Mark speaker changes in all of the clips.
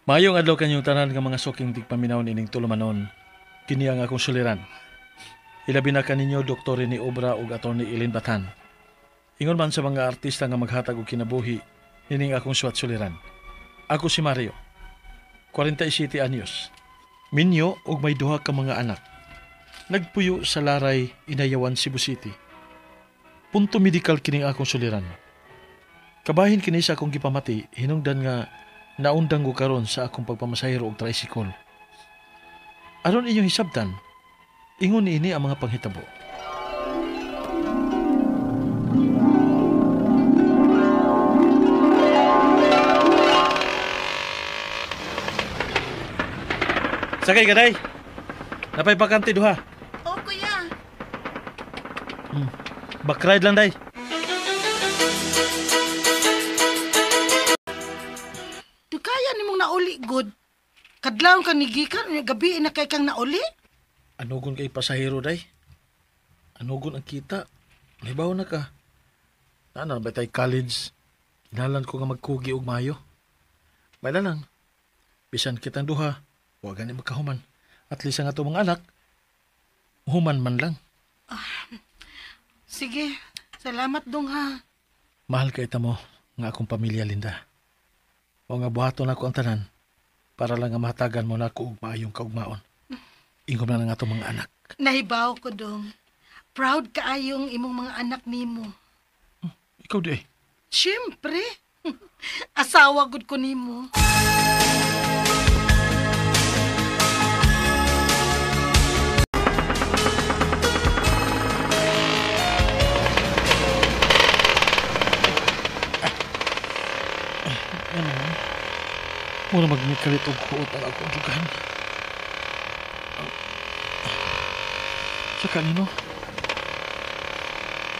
Speaker 1: Mayong adlaw kanyong tanan nga mga suking tigpaminaw ining tulumanon. Kini ang akong suliran. Ilabi na kaninyo Dr. ni Obra ug Attorney Ilin Batan. Ingon man sa mga artista nga maghatag og kinabuhi ining akong suwat suliran. Ako si Mario, 47 anyos. Minyo ug may duha ka mga anak. Nagpuyo sa Laray, Inayawan, Cebu City. Punto medikal kining akong suliran. Kabahin kini sa akong gipamati, hinungdan nga naundang ko karon sa akong pagpamasahero og tricycle. Aron inyong hisabtan, ingon ini ang mga panghitabo. Sakay ka, day. Napay bakante duha.
Speaker 2: Oh, kuya.
Speaker 1: Back-ride lang, day.
Speaker 2: Di kaya nimong nauli, good. Kadlaw ka nigikan, gabi na kay kang nauli?
Speaker 1: Anugon kay pasahero, day. Anugon ang kita. Libaw na ka. Ano ba tayo college? Kinalan ko nga magkugi og mayo. Bala lang. Bisan kitang duha. Huwag gani magkahuman. At least ang ato mga anak, human man lang.
Speaker 2: Sige, salamat dong ha.
Speaker 1: Mahal ka ita mo nga akong pamilya, Linda. O nga buhaton ako ang tanan para lang nga mahatagan mo na ako ug maayong kaugmaon. Ingom na ng atong mga anak.
Speaker 2: Nahibaw ko dong. Proud kaayong imong mga anak nimo.
Speaker 1: Ikaw di eh.
Speaker 2: Siyempre. Asawa gud ko nimo.
Speaker 1: Muna magmikalit og kuot ang akong dugan. Sa kanino?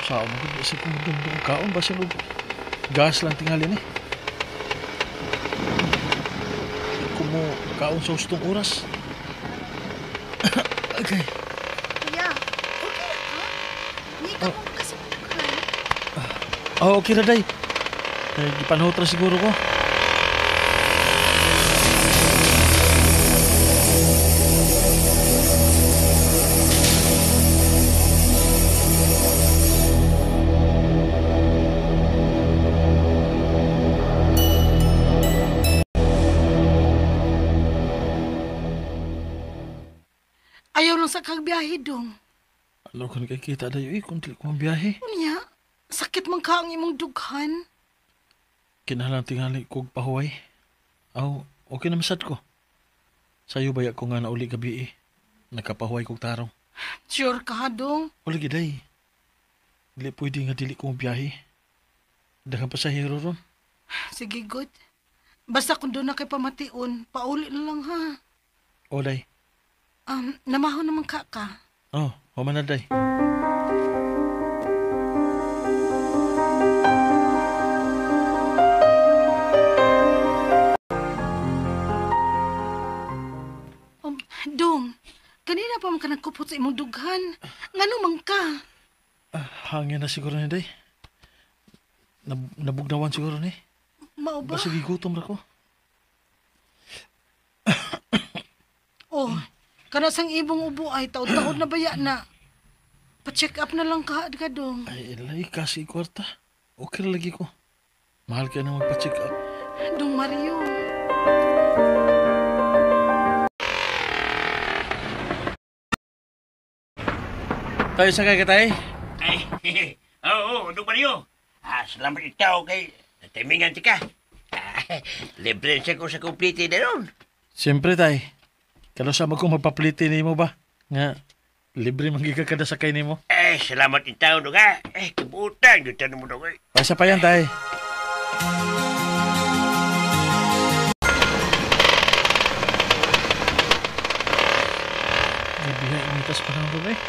Speaker 1: Saan mo gud isip kong dumdum kaon basin og gas lang tingali ni. Kumo kaon sa ustong oras. Okay.
Speaker 2: Kuya, okay na ka? Hindi ka mo kasubukan.
Speaker 1: Okay na, day. Gipanhotra siguro ko.
Speaker 2: Ayaw lang sa kagbiyahe dong.
Speaker 1: Alam ko na kay kita dayo kung dili ko mabiyahe.
Speaker 2: Unya, sakit man ka ang imong dughan.
Speaker 1: Kinahanglan tingali kog pahuway. Aw, okay na masad ko. Sayo baya ko nga nauli gabi eh. Nakapahuway kog tarong.
Speaker 2: Sure ka dong.
Speaker 1: Wala giday. Dili pwede nga dili ko mabiyahe. Daghang pasahero ron.
Speaker 2: Sige, good. Basta kung doon na kay pamation, pauli na lang ha.
Speaker 1: O, day.
Speaker 2: Namaho naman ka.
Speaker 1: Oh, human na, day.
Speaker 2: Dong, kanina pa man ka nagkupot sa imong dughan. Ngano man ka?
Speaker 1: Hangin na siguro ni, day. Nabugnawan siguro ni.
Speaker 2: Mao ba?
Speaker 1: Basta gigutom na ko.
Speaker 2: Oh, kana sang ibong ubo ay taod-taod na baya na. Pa-check up na lang ka dong.
Speaker 1: Ay, ilay kasi kwarta. Okay na lagi ko. Mahal ka na magpa-check up.
Speaker 2: Dong Mario.
Speaker 1: Tayo sa kay katay.
Speaker 3: Ay, oo, ano ba niyo? Salamat ikaw kay timingan ka. Libre siya ko sa kumplite na ron.
Speaker 1: Siyempre, tay. Kalusama ko magpapliti ni mo ba? Nga, libre manggika kada sakay ni mo.
Speaker 3: Salamat ikaw no ka. Kabutan, yung tanong mo na ko.
Speaker 1: Pasa pa yan, tay. Nabiha, imitas pa ng ron eh.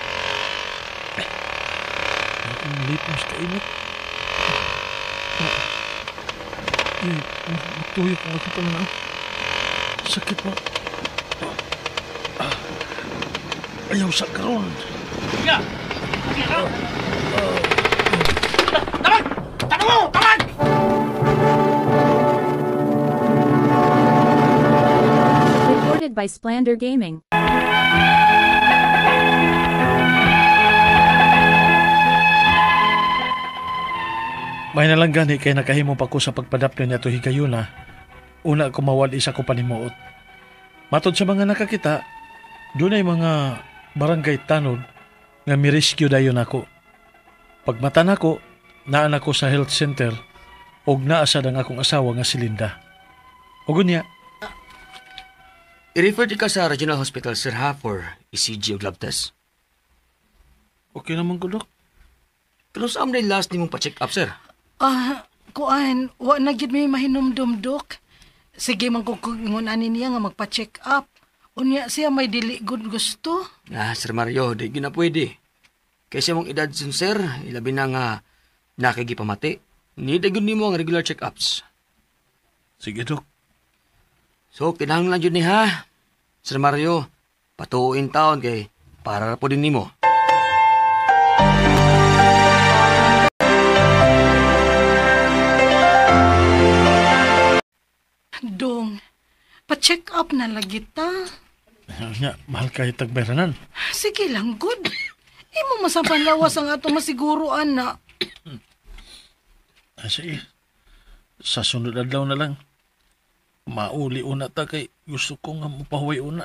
Speaker 1: Ang lipos ka init. Matuyok ang ako pala na. Sakit mo. Ayaw sa karon.
Speaker 3: Sige! Sige ka! Taman! Taman mo! Taman!
Speaker 4: presented by Splander Gaming.
Speaker 1: May nalang gani kay nakahimo pa ko sa pagpadapli niya to higayuna. Una ko mawad isa ko panimuot. Matod sa mga nakakita, doon ay mga barangay tanod nga mi-rescue dayon ako. Pagmata nako, naan ako sa health center og naasad ang akong asawa nga si Linda. O gunya,
Speaker 5: I-refer di ka sa Regional Hospital, sir, ha, for ECG o lab test.
Speaker 1: okay naman ko, Dok.
Speaker 5: Pero saan rin last ni mong pa-check up, sir?
Speaker 2: Kuan, wa na gid may mahinumdum, Dok. Sige man ko kung ani niya nga magpa-check up. Unya siya may dili good gusto.
Speaker 5: Sir Mario, di gina pwede. Kaysa mong edad sin sir, ilabi na nga nakikipamati. Nidagun ni mo ang regular check-ups.
Speaker 1: Sige, Dok.
Speaker 5: So, kinahanglan yun ni ha. Sir Mario, patuuin taon kay para po din ni mo.
Speaker 2: Dong, pa-check up na lagi ta.
Speaker 1: Nya, mahal kayo tagberanan.
Speaker 2: Sige lang, good. Imo masapan lawas ang ato masiguruan na.
Speaker 1: Sige. Sa sunod adlaw na lang. Mauli una ta kay gusto ko nga mapahuway una.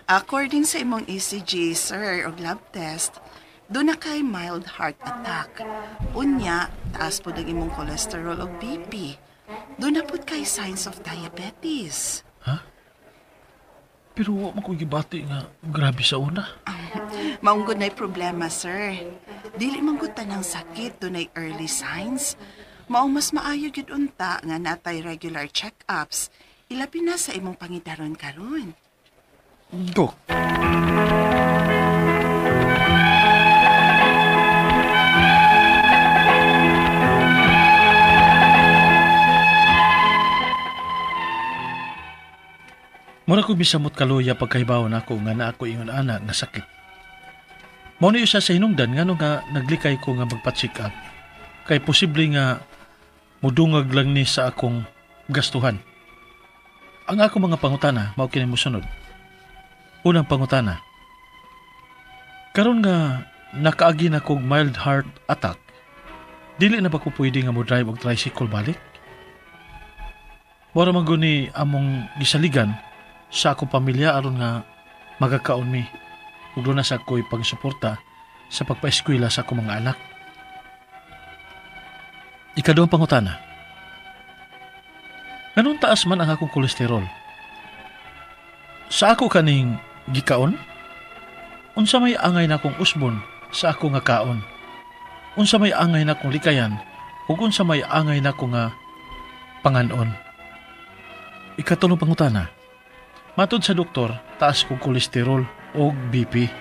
Speaker 6: According sa imong ECG, sir, o lab test, doon na kay mild heart attack. Unya, taas po ng imong cholesterol o BP. Doon na po kay signs of diabetes.
Speaker 1: Pero wa man ko gibati nga grabe sa una.
Speaker 6: Maunggod na'y problema, sir. Dili manggod ng sakit, doon ay early signs. Maong mas maayo gid unta nga natay regular check-ups. Ilabi na sa imong pangidaron karon.
Speaker 1: Dok. Mura ko bisamot kaluya pagkahibawon ako nga na ako ingon anak nga sakit. Mao ni usa sa hinungdan ngano nga naglikay ko nga magpa-check up. Kay posible nga mudungag lang ni sa akong gastuhan. Ang ako mga pangutana mao kini mosunod. Unang pangutana. Karon nga nakaagi na kog mild heart attack. Dili na ba ko pwede nga mo drive og tricycle balik? Mura man guni among gisaligan sa akong pamilya aron nga magakaon mi ug doon na sa ako'y pagsuporta sa pagpaeskwela sa akong mga anak. Ikaduhang pangutana. Ganun taas man ang akong kolesterol? Sa ako kaning gikaon? Unsa may angay na akong usbon sa ako nga kaon? Unsa may angay na akong likayan ug unsa may angay na ako nga panganon? Ikatulong pangutana. Matod sa doktor, taas kong kolesterol o BP.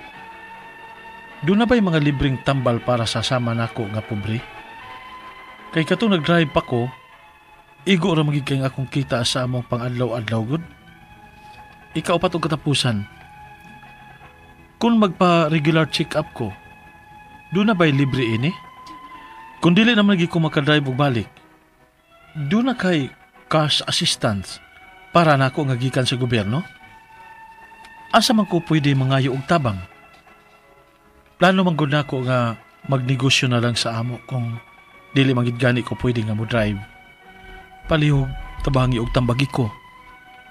Speaker 1: Doon na ba'y mga libreng tambal para sa sama nako nga pobre? Kay katong nag-drive pa ko, igo ra magiging akong kita sa among pang-adlaw-adlaw gud. Ikaw pa itong katapusan. Kung magpa-regular check-up ko, doon na ba'y libre ini? Kung dili naman lagi ko makadrive og balik, doon na kay cash assistance para na ako nga gikan sa gobyerno? Asa man ko pwede mangayo og tabang? Plano man gud nako nga magnegosyo na lang sa amo kung dili man gid gani ko pwede nga mo drive. Palihog tabangi og tambagi ko.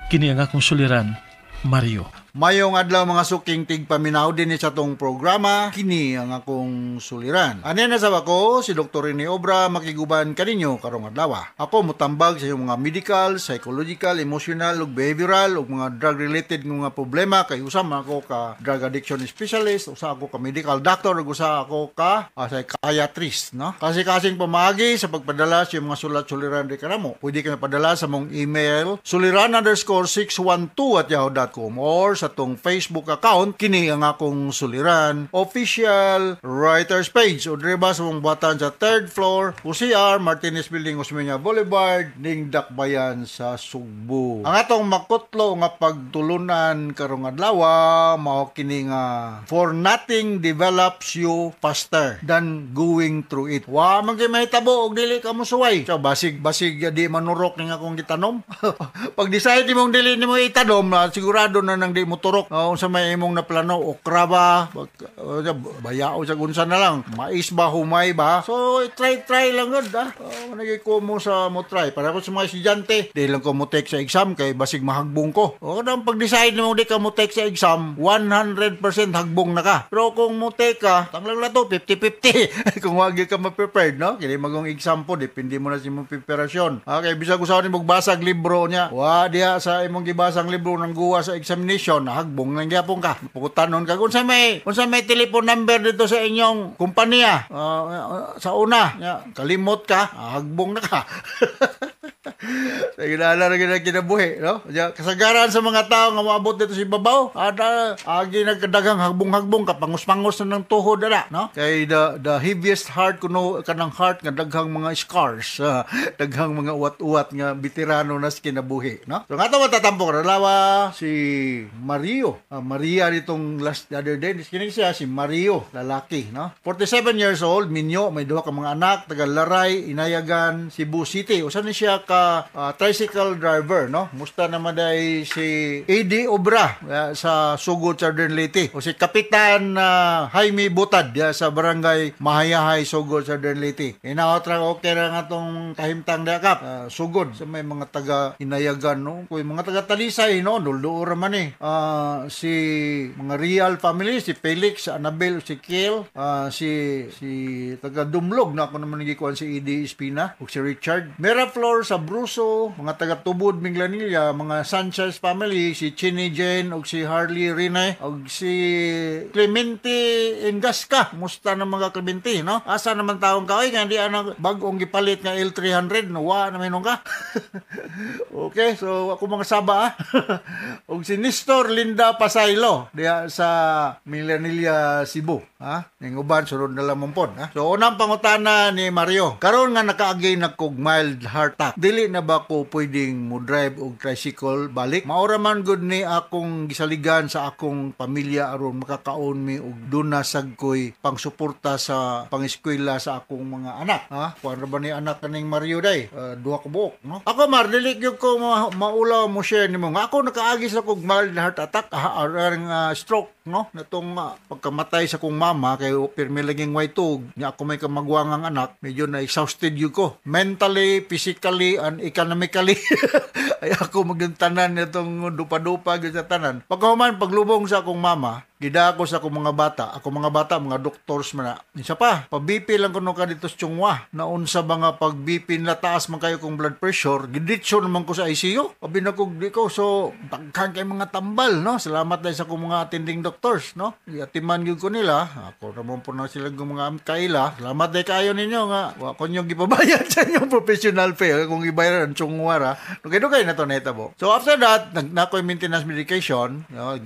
Speaker 1: Kini ang akong suliran, Mario.
Speaker 7: Mayong adlaw mga suking tigpaminaw din sa tong programa, kini ang akong suliran. Anen na sa ako, si Dr. Rene Obra makiguban kaninyo karong adlaw. Ako mutambag sa iyong mga medical, psychological, emotional, ug behavioral, ug mga drug-related nga problema. Kay usam ako ka drug addiction specialist, usa ako ka medical doctor, ug usa ako ka psychiatrist. No? Kasi-kasing pamagi sa pagpadala sa mga sulat-suliran di kanamo. Pwede ka padala sa mong email, suliran_612@yahoo.com or sa tong Facebook account kini ang akong suliran official writers page o diba sa mong buhatan sa 3rd floor UCR Martinez Building Osmeña Boulevard ning Dakbayan sa Sugbo. Ang atong makutlo nga pagtulunan karong adlaw mao kini nga for nothing develops you faster than going through it. Wa man kay mahitabo og dili ka mosuway. So basig di manurok ning akong gitanom. Pag decide nimong dili nimo itanom, sigurado na nang di mo turok. Unsa may imong naplano, okra ba, bayao sa gunsa na lang, mais ba, humay ba. So try lang gud nagay ko mo sa mo try. Para ko sa mga estudyante, di lang ko mo take sa exam kay basig mahagbong ko. O kadang pag decide nimo di ka mo take sa exam, 100% hagbong na ka. Pero kung mo take ka, tanglang la to 50-50. Kung wagi ka ma-prepared, no? Kini magong exam po, depende mo na sa imong preparasyon. Okay, bisag usaw ni magbasag libro niya. Wa diha sa imong gibasang libro nang guwa sa examination, hagbong nang gyapon ka. Pukutanon ka unsa may telephone number dito sa inyong kumpanya. Sa una, kalimot ka, hagbong na ka. Sa ginala na kinabuhi, no? Kasagaran sa mga tao nga maabot dito si babaw, agi nagkadagang hagbong-hagbong kapangos-pangos na ng tuhod na, no? Kay the heaviest heart kuno kanang heart nga daghang mga scars, daghang mga uwat-uwat nga veterano na sa kinabuhi, no? So nga to matatampok lawa si Mario. Maria nitong last other day, kini siya si Mario, lalaki, no? 47 years old, minyo, may duha ka mga anak, taga Laray, Inayagan, Cebu City. Usa ni siya ka tricycle driver, no? Musta naman day si AD Obra sa Sugod, Southern Leyte. O si Kapitan Jaime Butad sa barangay Mahayahay, Sugod, Southern Leyte. Inaotra okay ra nga tong kahimtang dakap. Sugod sa may mga taga Inayagan, no? Kung mga taga Talisay, no? Dulduor man si mga real family, si Felix, si Annabel, si Kiel, si taga Dumlog na ako naman nagikuan si AD Espina o si Richard. Miraflor sa Bruso, mga taga-Tubod, Minglanilla, mga Sanchez family, si Chini Jane, o si Harley Rine, o si Clemente Engasca. Musta na mga Clemente, no? Asa naman taong ka, nga di bagong gipalit nga L300, nawa naman nung ka. Okay, so ako mga saba, o si Nestor Linda Pasaylo, diya sa Minglanilla, Cebu. Ning uban, sunod na lamang po. So, unang pangutana ni Mario, karon nga nakaagay na kog mild heart attack, dili na ba ko pwedeng mo drive og tricycle balik? Maura man gud ni akong gisaligan sa akong pamilya aron makakaon mi og duna sagkoy pangsuporta sa pangeskwela sa akong mga anak. Kuan ra ba ni anak kaning Mario day? Duha ka buok, no? Ako mar dili gyud ko maulaw mo share nimo nga ako nakaagi sa kog mild heart attack, stroke, no? Natong pagkamatay sa kong mama kay pirmi laging way tug nya ako may kamagwangang anak, medyo na exhausted yun ko mentally, physically and economically. Ay ako magtanan nitong dupa-dupa sa tanan. Pagkahuman paglubong sa akong mama, gida ako sa akong mga bata, mga doctors man na. Isa pa, pa-BP lang kuno ka dito sa Chungwa. Naunsa ba nga pag-BP na taas man kayo kong blood pressure, giditsyo naman ko sa ICU. Pabinakog di ko, so daghan kay mga tambal, no? Salamat dahil sa akong mga attending doctors, no? Iatiman yun ko nila. Ako naman po na sila mga kaila. Salamat dahil kayo ninyo nga. Wako nyo gipabayad sa inyong professional pay. Kung ibayaran ang Chungwa ra. Nukay na to netabo. So after that, nakoy maintenance medication, no?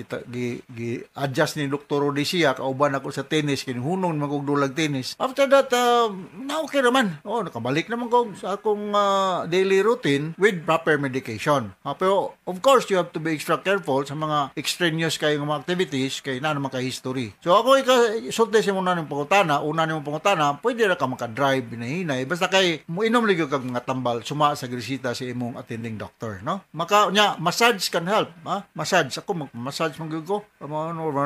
Speaker 7: Adjust ni Dr. Odisia, kauban ako sa tennis, kinuhunon naman kong dulag tennis. After that, na okay naman. Nakabalik naman ko sa akong daily routine with proper medication. Pero, of course, you have to be extra careful sa mga extraneous kayong mga activities, kay na naman kay history. So, ako sulti sa muna ng pangutana, pwede na ka makadrive, binahinay. Basta kay, muinom ligyo kag mga tambal, suma sa grisita sa imong attending doctor, no? Massage can help, Massage. Ako, massage mag ko.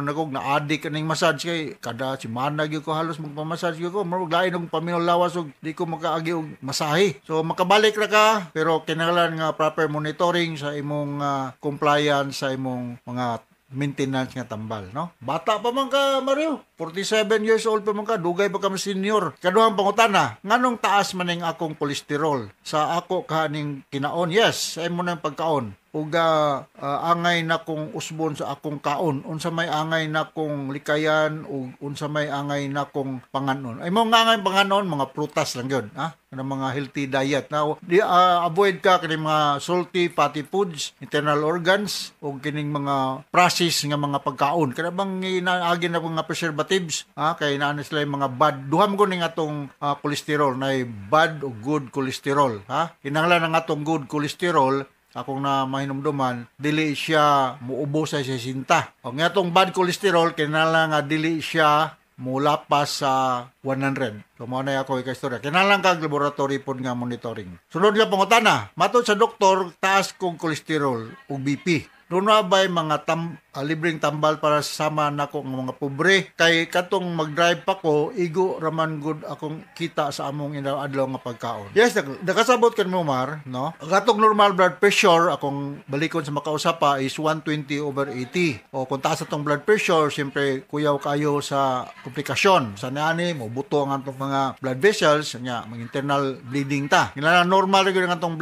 Speaker 7: Nagog na addict kaning massage kay kada semana gyud ko halos magpamassage gyud ko murag lain og paminaw lawas og di ko makaagi og masahe. So makabalik ra ka pero kinahanglan nga proper monitoring sa imong compliance sa imong mga maintenance nga tambal, no? Bata pa man ka, Mario. 47 years old pa man ka, dugay pa ka senior. Kaduhang pangutana, nganong taas man ang akong kolesterol sa ako kaning kinaon? Yes, sa imo nang pagkaon. ug angay na kong usbon sa akong kaon, unsa may angay na kong likayan ug unsa may angay na kong panganon. Ay mo nga angay panganon mga prutas lang gyud, ha? Ng mga healthy diet. Now, avoid ka kining mga salty fatty foods, internal organs o kining mga processed nga mga pagkaon. Kada bang inaagi na mga preservatives, kay naa sila yung mga bad. Duham ko ning atong cholesterol na bad o good cholesterol, ha? Kinahanglan ang atong good cholesterol akong na mahinumduman, dili siya muubos sa sinta. O nga atong bad cholesterol kinahanglan nga dili siya mula pa sa 100. So, mo na ako ikastorya. Kinalang kag laboratory po nga monitoring. Sunod nga pangutana, matod sa doktor, taas kong kolesterol o BP. Doon na ba'y mga libreng tambal para sama na ko ng mga pobre? Kay katong mag-drive pa ko, igo raman good akong kita sa among adlaw nga pagkaon. Yes, nakasabot kan mo, Mar, no? Katong normal blood pressure, akong balikon sa makausapa is 120/80. O kung taas atong blood pressure, siyempre kuyaw kayo sa komplikasyon. Sa niani, mo buto ang atong mga blood vessels, nya, mga internal bleeding ta. Kailangan normal rin ang atong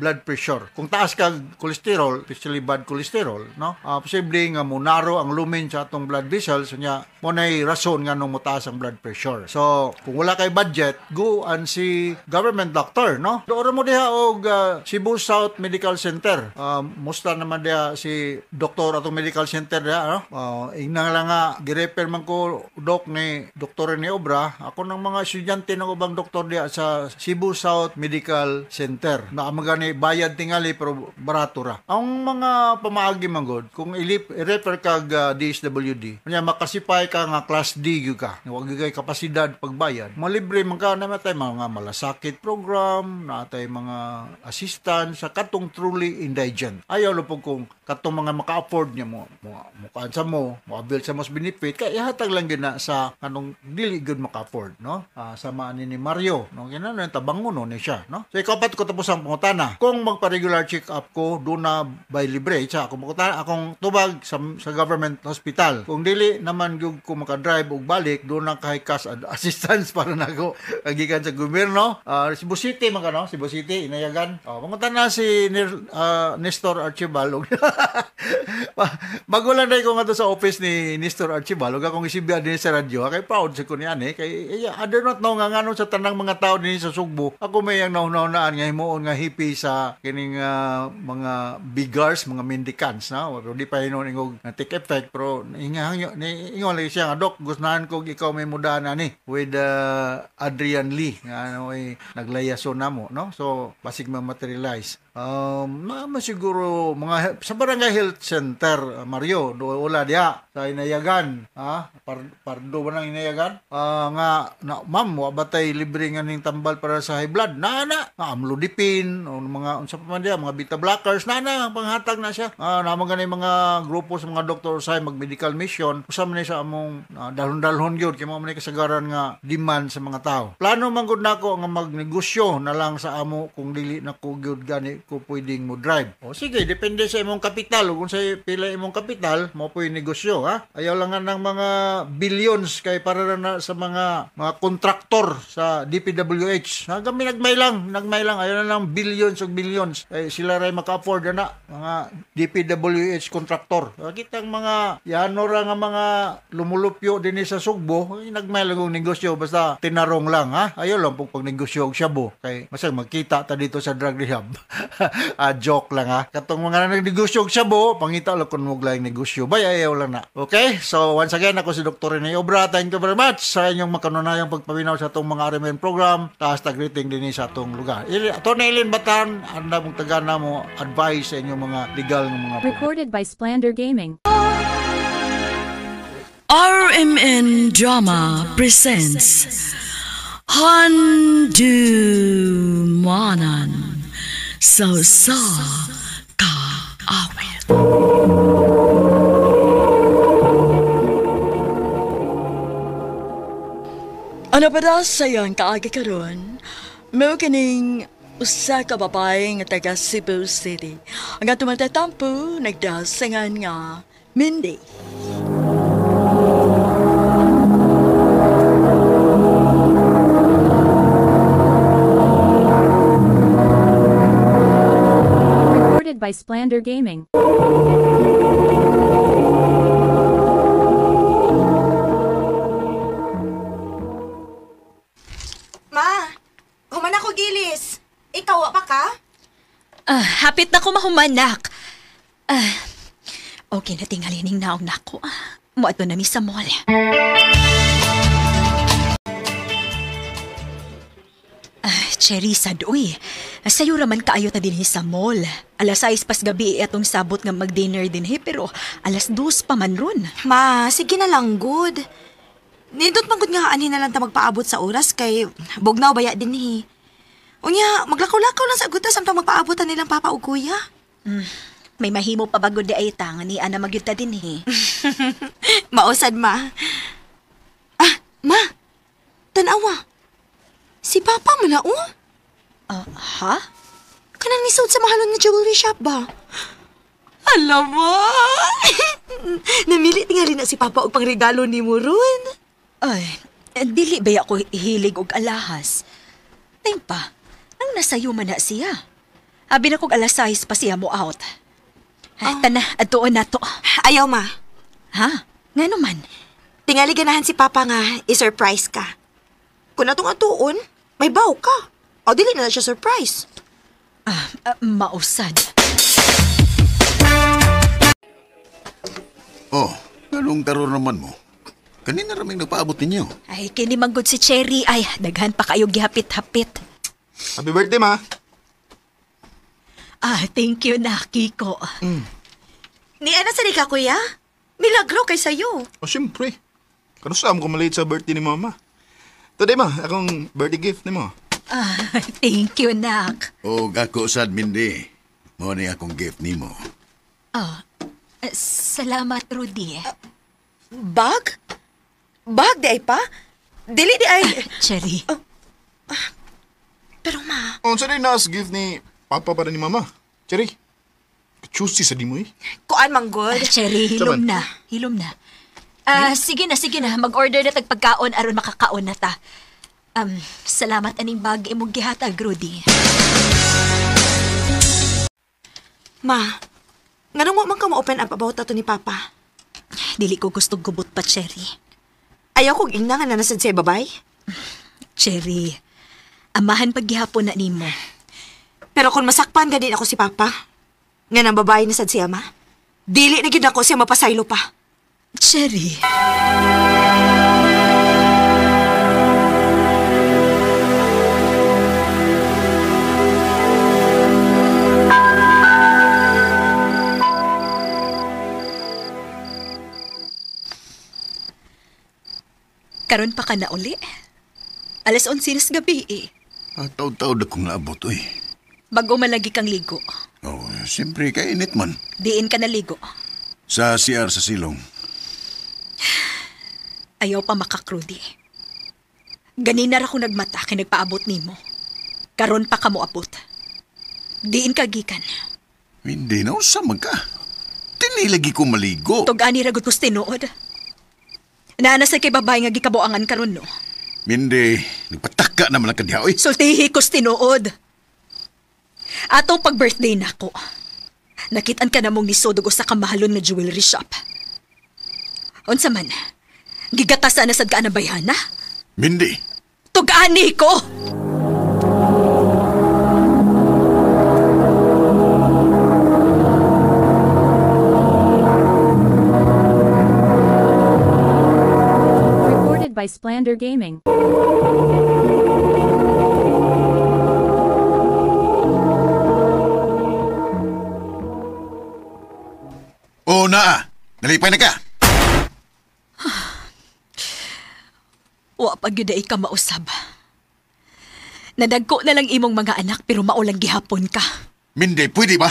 Speaker 7: blood pressure. Kung taas ka cholesterol, especially bad cholesterol, no? Posible nga munaro ang lumen sa atong blood vessels, nya mo nay rason nga nung mutaas ang blood pressure. So, kung wala kay budget, go and see government doctor, no? Doon mo diha og Cebu South Medical Center. Musta naman diha si doktor atong medical center diha, no? Ingna lang nga girefer man ko dok ni Dr. ni Obra, ako ng mga estudyante ng ubang doktor diha sa Cebu South Medical Center. Na magani bayad tingali pero barato ra. Ang mga pamaagi manggod kung i-refer kag DSWD kanya makasipay ka nga class D gyud ka wag gay kapasidad pagbayad malibre man ka namatay mga malasakit program natay mga assistance sa katong truly indigent ayaw lupog kung katong mga maka-afford niya mo kansa mo mo-avail sa mas benefit kay ihatag lang gyud na sa kanong dili gyud maka-afford no sama ni Mario no kinahanglan tabangon ni siya no so ikaw pat ko tapos ang pangutana kung magpa-regular check up ko do na by libre siya akong tubag sa government hospital. Kung dili naman gyud ko maka-drive og balik, doon na kay cash assistance para nako kagikan sa gobyerno. Cebu City man kano, Cebu City inayagan. Pangutan na si Nestor Archibald. Magulan dai ko nga sa office ni Nestor Archibald, akong isibya din sa radyo. Kay proud sa kunya ni kay I do not know nga ngano sa tanang mga tao din sa Sugbo. Ako may ang naunaan nga himuon nga hippie sa kining mga bigars, mga mendicants na pero di pa hinon ingog take effect pero ingon lagi siya nga dok gustuhan ko ikaw may muda na ni with Adrian Lee nga ano ay naglayason namo no so basig ma-materialize siguro mga sa barangay health center Mario do wala dia sa inayagan pardo ba nang inayagan nga na ma'am wa batay libre nga ning tambal para sa high blood amlodipine o mga unsa pa man dia mga beta blockers panghatag na siya naman ganay mga grupo sa mga doktor sa mag-medical mission usam ni sa among dalhon-dalhon gyud kay mo man kasagaran nga demand sa mga tao plano man gud nako nga magnegosyo na lang sa amo kung dili na ko gyud gani ko pwedeng mo drive o sige depende sa imong kapital kung sa pila imong kapital mo pwede negosyo ayaw lang nga ng mga billions kay para na sa mga kontraktor sa DPWH nagmay lang ayaw na lang billions ug billions kay sila ray maka-afford na mga DPWH kontraktor. Kitang mga yanora nga mga lumulupyo din sa Sugbo, nagmay lang og negosyo basta tinarong lang Ayaw lang pag negosyo og shabu kay masag magkita ta dito sa drug rehab. Joke lang Katong mga nagnegosyo og shabu, pangita lang kun mo laing negosyo. Ayaw lang na. Okay? So once again ako si Dr. Rene Obra. Thank you very much sa inyong makanunayang pagpaminaw sa atong mga RMN program. Taas ta greeting din sa atong lugar. Ato na Ilin Batan, anda mong tagana mo advice sa inyong mga legal ng mga
Speaker 4: Recorded by Splander Gaming.
Speaker 8: RMN Drama presents Handumanan So Ka Awit. Ano ba daw sayang kaagi karon? May kining usa ka babae nga taga Cebu City. Ang atong matatampo nagdasangan nga Mindy.
Speaker 4: Recorded by by Splander Gaming.
Speaker 9: Ma, human ako gilis. Ikaw, wa pa ka?
Speaker 10: Hapit na ko mahumanak. Okay na tingalin ng naong nako. Muadto na mi sa mall. Cherry, sadoy. Sayo raman kaayo ta din sa mall. Alas 6 pas gabi atong sabot nga mag-dinner din pero alas 2 pa man ron.
Speaker 9: Ma, sige na lang, good. Nindot magud nga ani na lang ta magpaabot sa oras kay bugnaw baya din Unya, maglakaw-lakaw lang sa aguta samtang magpaabotan nilang papa ug kuya.
Speaker 10: May mahimo pa bagod di ay tang ni ana magyud ta din
Speaker 9: Mausad, ma. Ma. Tanawa. Si papa mo na, oh.
Speaker 10: Ha?
Speaker 9: Kanang nisod sa mahalon nga jewelry shop ba? Alam mo. Namili tingali na si papa og pangregalo ni mo ron.
Speaker 10: Ay, dili ba ako hilig og alahas? Ting pa, nang nasayo man na siya. Abi na kog alas 6 pa siya mo out. Tana, atuon na to.
Speaker 9: Ayaw, ma.
Speaker 10: Ha? Nga naman?
Speaker 9: Tingali ganahan si papa nga i-surprise ka. Kung natong atuon, may baw ka. O dili na siya surprise.
Speaker 10: Mausad.
Speaker 11: Oh, anong karoon naman mo? Kanina raming napaabot ninyo.
Speaker 10: Ay, kini manggod si Cherry. Ay, daghan pa kayo gihapit-hapit.
Speaker 12: Happy birthday, ma.
Speaker 10: Thank you na, Kiko.
Speaker 9: Ni ana sa ka, kuya? Milagro kay sayo.
Speaker 12: O, siyempre. Kanusta mo kumalate sa birthday ni mama? Today, ma, akong birthday gift ni mo.
Speaker 10: Thank you, nak.
Speaker 11: O, gako sad, Mindy. Mo ni akong gift ni mo.
Speaker 10: Salamat, Rudy.
Speaker 9: Bag? Bag di ay pa? Dili di ay...
Speaker 10: Cherry.
Speaker 9: Pero ma...
Speaker 12: O, saan ay nas gift ni papa para ni mama? Cherry, choosy sa di mo eh.
Speaker 9: Kuan manggod.
Speaker 10: Cherry, hilom na. Hilom na. Sige na. Mag-order na tagpagkaon aron makakaon na ta. Salamat aning bag imong gihatag, Rudy.
Speaker 9: Ma, nganong wa man ka ma-open up about ato ni papa?
Speaker 10: Dili ko gustong gubot pa, Cherry.
Speaker 9: Ayaw kong ingna nga nanasad sa babay.
Speaker 10: Cherry, amahan paghihapon na nimo.
Speaker 9: Pero kung masakpan ka din ako si papa, nga nang babae na sad siya, ma, dili na gyud ako siya mapasaylo pa.
Speaker 10: Cherry. Karon pa ka na uli. Alas 11 gabi
Speaker 11: Taw-taw na kong naabot, uy.
Speaker 10: Bago malagi kang ligo.
Speaker 11: Oh, siyempre, kainit man.
Speaker 10: Diin ka naligo.
Speaker 11: Sa CR sa silong.
Speaker 10: Ayaw pa makakrudy. Ganina ra ko nagmata kay nagpaabot nimo. Karon pa ka mo abot. Diin ka gikan.
Speaker 11: Hindi na, usamag ka. Tinilagi ko maligo.
Speaker 10: Tugani ra gud ko tinuod. Naana sa kay babae nga gikabuangan karon no.
Speaker 11: Hindi, nagpataka naman ang kadiha, uy.
Speaker 10: Sultihi ko tinuod. Atong pag-birthday nako. Nakitaan ka namong nisodog sa kamahalon nga jewelry shop. Unsa man? Gigatasan na sad ka na bayana?
Speaker 11: Mindy.
Speaker 10: Tugani ko!
Speaker 4: Recorded by Splander Gaming.
Speaker 11: Oo na, nalipay na ka.
Speaker 10: Wa pa gyud ay ka mausab. Nadagko na lang imong mga anak pero maulang gihapon ka.
Speaker 11: Mindy, pwede ba?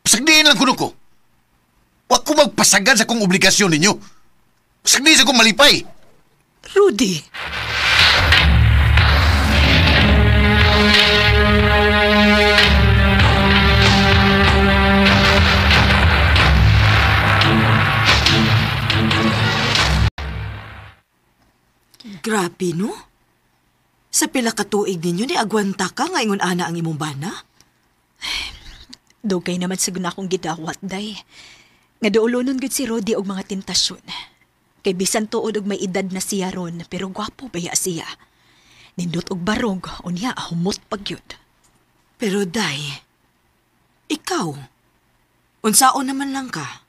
Speaker 11: Pasagdiin lang kuno ko. Wa ko magpasagan sa kong obligasyon ninyo. Pasagdiin sa kong malipay.
Speaker 10: Rudy.
Speaker 9: Grabe, no? Sa pila ka tuig ninyo ni agwanta ka nga ingon ana ang imong bana?
Speaker 10: Dugay naman siguro na akong gidawat, day. Nga doulunon gud si Rodi og mga tentasyon. Kay bisan tuod og may edad na siya ron, pero gwapo baya siya. Nindot og barog, unya humot pagyud.
Speaker 9: Pero day, ikaw, unsaon naman lang ka?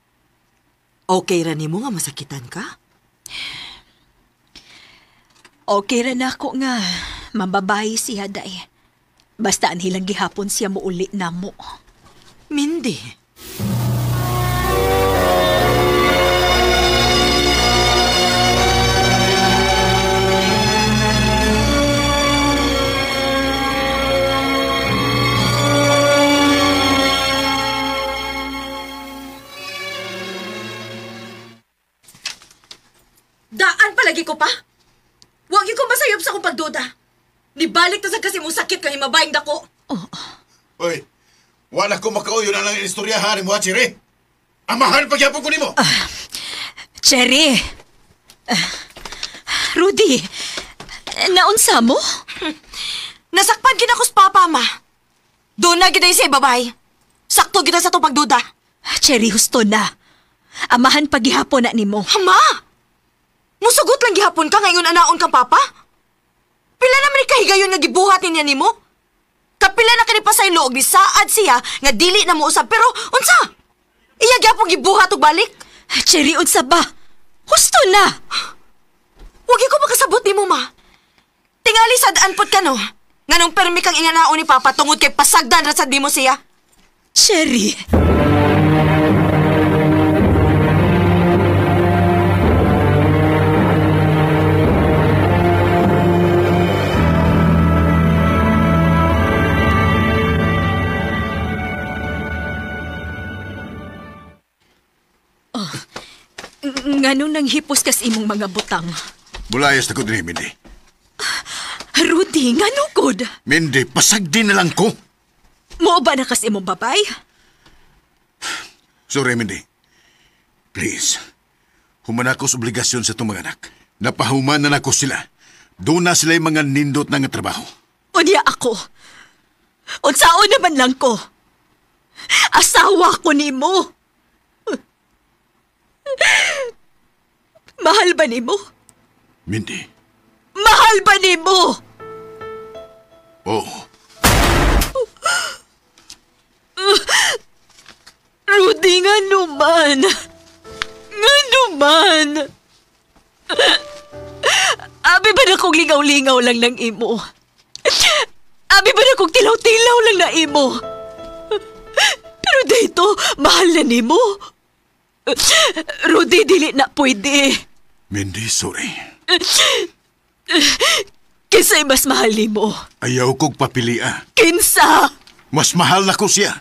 Speaker 9: Okay ra nimo nga masakitan ka?
Speaker 10: Okay ra na ako nga mambabayi siya, day. Basta anhilang gihapon siya mo uli na mo.
Speaker 9: Mindy. Daan palagi ko pa? Huwag ko masayop sa kong pagduda. Nibalik na sa kasi mong sakit kay mabayang dako.
Speaker 11: Oy, wala ko makauyo na lang istoryahan mo, Cherry. Amahan pagyapon ko nimo.
Speaker 10: Cherry! Rudy, naunsa mo?
Speaker 9: Nasakpan gina ko sa papa, ma. Doon na gina sa babay. Sakto gina sa itong pagduda.
Speaker 10: Cherry, husto na. Amahan paghihapon na nimo.
Speaker 9: Ma! Musugot lang gihapon ka ngayon anaon kang papa? Pila naman ikahigayon nga gibuhat niya nimo? Kapila na kani pa sa iloog ni saad siya nga dili na mo usab pero unsa? Iya gyapon gibuhat og balik?
Speaker 10: Cherry, unsa ba? Husto na.
Speaker 9: Wagi ko makasabot nimo, ma. Tingali sad anpot ka no. Nganong permi kang inganaon ni papa tungod kay pasagdan ra sad nimo siya.
Speaker 10: Cherry. Nganong nang hipos kas imong mga butang?
Speaker 11: Bulayas na ko din, Mindy.
Speaker 10: Rudy, ngano gud?
Speaker 11: Mindy, pasagdi na lang ko.
Speaker 10: Mo ba na kas imong babay?
Speaker 11: Sorry, Mindy. Please. Human ako sa obligasyon sa itong mga anak. Napahuman na ako sila. Doon na sila yung mga nindot na nga trabaho.
Speaker 10: Unya ako. Unsaon naman lang ko. Asawa ko nimo. Mahal ba nimo?
Speaker 11: Mindy.
Speaker 10: Mahal ba nimo?
Speaker 11: Oo.
Speaker 10: Rudy, nga naman. Nga naman. Abi ba na kong lingaw-lingaw lang ng imo? Abi ba na kong tilaw-tilaw lang na imo? Pero dito, mahal na nimo. Rudy, dili na pwede.
Speaker 11: Mindy, sorry.
Speaker 10: Kinsa'y mas mahal nimo?
Speaker 11: Ayaw kong papilia.
Speaker 10: Kinsa?
Speaker 11: Mas mahal na ko siya.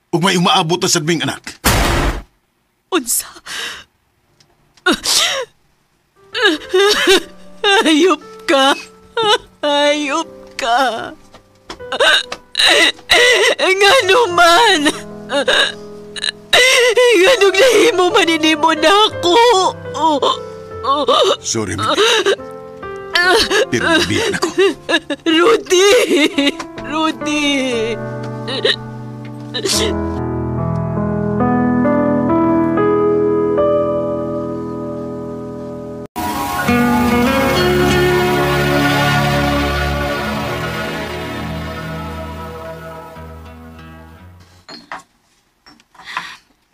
Speaker 11: Ug may umaabot na sa ming anak.
Speaker 10: Unsa? Hayop ka. Hayop ka. Nga naman. Ganong nahimo maninimo na ako.
Speaker 11: Sorry, Mindy. Pero nabiyan ako.
Speaker 10: Rudy! Rudy!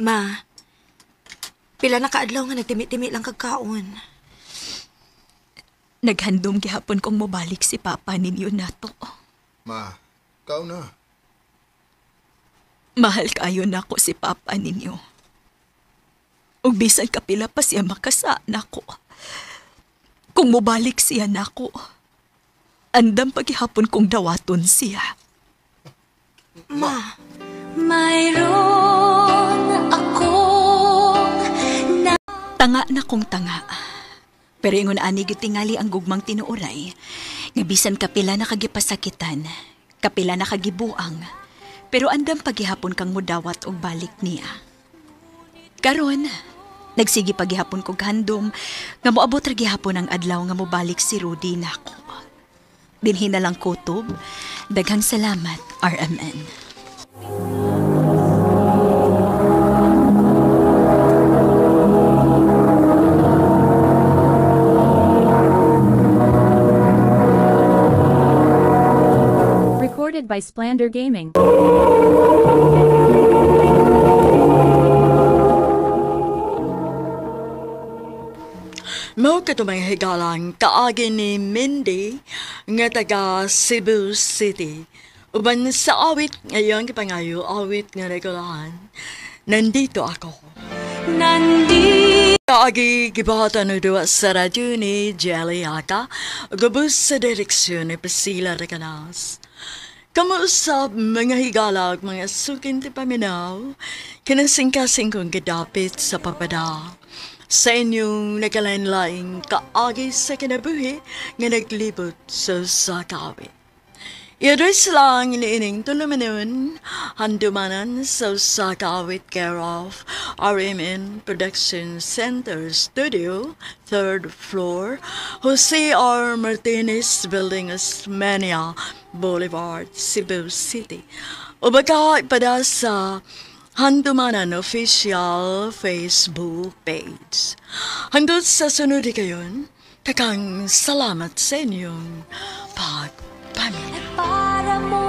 Speaker 9: Ma, pila na kaadlaw nga nagtimi-timi lang kagkaon.
Speaker 10: Naghandom gihapon kong mobalik si Papa ninyo nato.
Speaker 12: Ma, ikaw na.
Speaker 10: Mahal kayo na ako si Papa ninyo. Ug bisan kapila pa siya makasa nako. Kung mobalik siya nako, andam paghihapon kong dawaton siya.
Speaker 9: Ma,
Speaker 10: mayroon akong tanga na kong tanga. Pero ingon ani gyud tingali ang gugmang tinuoray, nga bisan kapila na kagipasakitan, kapila na kagibuang, pero andam paghihapon kang mudawat og balik niya. Karon, nagsigi paghihapon kog handom nga moabot ra gihapon ang adlaw nga mobalik si Rudy nako. Dinhi na lang kutob, daghang salamat, RMN.
Speaker 4: Presented by Splander Gaming.
Speaker 8: Mao katumang higalang kaagi ni Mindy nga taga Cebu City. Uban sa awit ngayon kapangayo awit nga regulahan. Nandito ako. Kaagi gibahatan no duwa sa radyo ni Jelly Haka. Gabus sa direksyon ni Priscilla Recanas. Kamuusap mga higalag mga sukin ti paminaw. Kinasing-kasing kong gadapit sa papada. Sa inyong nagalain-laing kaagi sa kinabuhi nga naglibot sa sakawit. I-address lang iniining tulumanon, handumanan sa sakawit care of RMN Production Center Studio, 3rd floor, Jose R. Martinez Building, Osmania Boulevard, Cebu City. O baka ipada sa Handumanan Official Facebook Page. Hanggang sa sunod kayon, kakang salamat sa inyong pagpamilya.
Speaker 13: Para mo